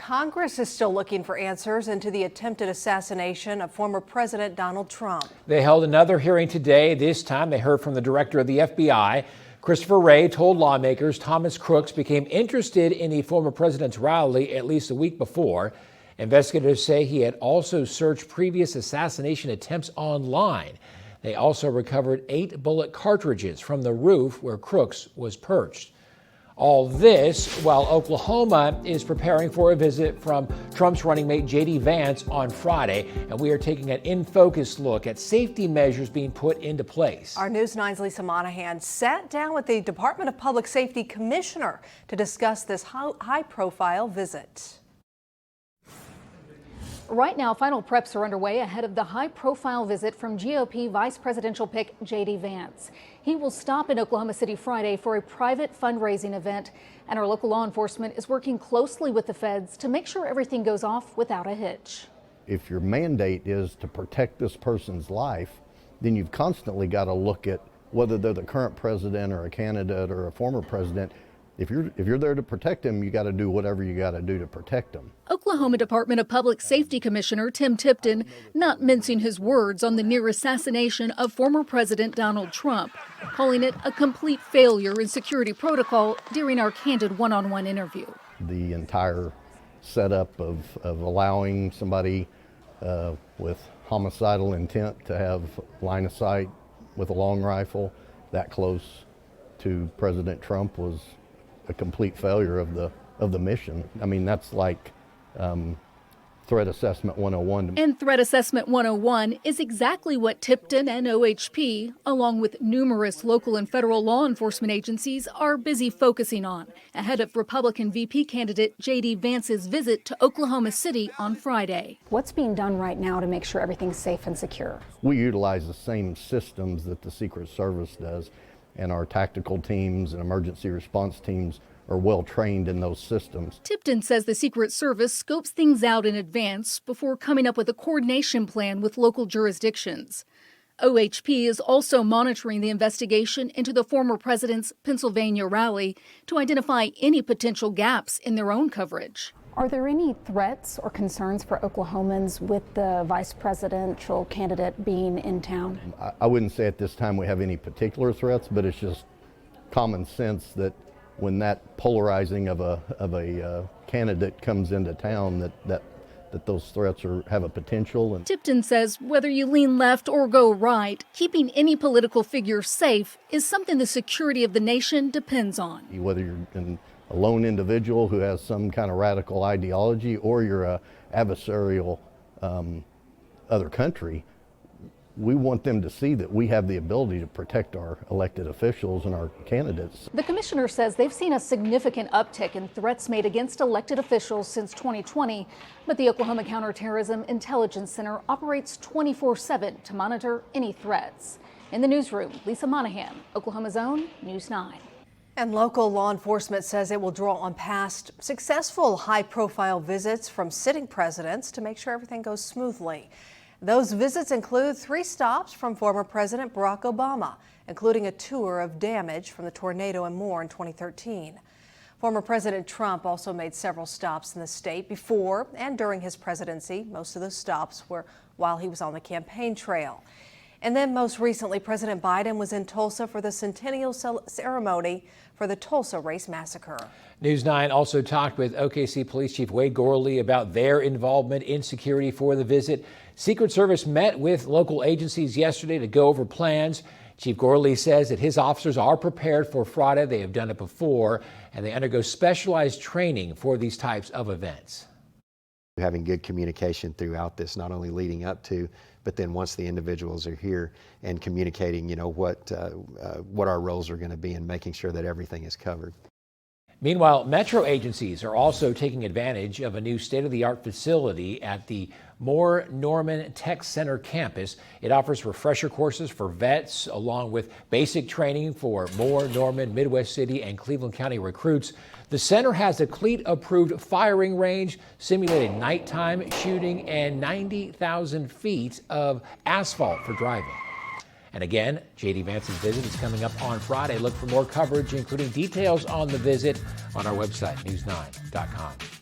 Congress is still looking for answers into the attempted assassination of former President Donald Trump. They held another hearing today. This time they heard from the director of the FBI. Christopher Wray told lawmakers Thomas Crooks became interested in the former president's rally at least a week before. Investigators say he had also searched previous assassination attempts online. They also recovered 8 bullet cartridges from the roof where Crooks was perched. All this while Oklahoma is preparing for a visit from Trump's running mate J.D. Vance on Friday, and we are taking an in-focus look at safety measures being put into place. Our News 9's Lisa Monahan sat down with the Department of Public Safety Commissioner to discuss this high-profile visit. Right now, final preps are underway ahead of the high-profile visit from GOP Vice Presidential pick J.D. Vance. He will stop in Oklahoma City Friday for a private fundraising event, and our local law enforcement is working closely with the feds to make sure everything goes off without a hitch. If your mandate is to protect this person's life, then you've constantly got to look at whether they're the current president or a candidate or a former president. If you're there to protect them, you got to do whatever you got to do to protect them. Oklahoma Department of Public Safety Commissioner Tim Tipton not mincing his words on the near assassination of former President Donald Trump, calling it a complete failure in security protocol during our candid one-on-one interview. The entire setup of allowing somebody with homicidal intent to have line of sight with a long rifle that close to President Trump was a complete failure of the mission. I mean, that's like Threat Assessment 101. And Threat Assessment 101 is exactly what Tipton and OHP, along with numerous local and federal law enforcement agencies, are busy focusing on ahead of Republican VP candidate J.D. Vance's visit to Oklahoma City on Friday. What's being done right now to make sure everything's safe and secure? We utilize the same systems that the Secret Service does, and our tactical teams and emergency response teams are well trained in those systems. Tipton says the Secret Service scopes things out in advance before coming up with a coordination plan with local jurisdictions. OHP is also monitoring the investigation into the former president's Pennsylvania rally to identify any potential gaps in their own coverage. Are there any threats or concerns for Oklahomans with the vice presidential candidate being in town? I wouldn't say at this time we have any particular threats, but it's just common sense that when that polarizing of a candidate comes into town, that those threats have a potential. And Tipton says whether you lean left or go right, keeping any political figure safe is something the security of the nation depends on. Whether you're a lone individual who has some kind of radical ideology or you're a adversarial other country, we want them to see that we have the ability to protect our elected officials and our candidates. The commissioner says they've seen a significant uptick in threats made against elected officials since 2020, but the Oklahoma Counterterrorism Intelligence Center operates 24/7 to monitor any threats. In the newsroom, Lisa Monahan, Oklahoma's own News 9. And local law enforcement says it will draw on past successful high-profile visits from sitting presidents to make sure everything goes smoothly. Those visits include 3 stops from former President Barack Obama, including a tour of damage from the tornado and more in 2013. Former President Trump also made several stops in the state before and during his presidency. Most of those stops were while he was on the campaign trail. And then most recently, President Biden was in Tulsa for the centennial ceremony for the Tulsa Race Massacre. News 9 also talked with OKC Police Chief Wade Gorley about their involvement in security for the visit. Secret Service met with local agencies yesterday to go over plans. Chief Gorley says that his officers are prepared for Friday. They have done it before, and they undergo specialized training for these types of events. Having good communication throughout this, not only leading up to, but then once the individuals are here and communicating, what our roles are going to be and making sure that everything is covered. Meanwhile, metro agencies are also taking advantage of a new state-of-the-art facility at the Moore Norman Tech Center campus. It offers refresher courses for vets, along with basic training for Moore, Norman, Midwest City, and Cleveland County recruits. The center has a CLEAT-approved firing range, simulated nighttime shooting, and 90,000 feet of asphalt for driving. And again, J.D. Vance's visit is coming up on Friday. Look for more coverage, including details on the visit, on our website, news9.com.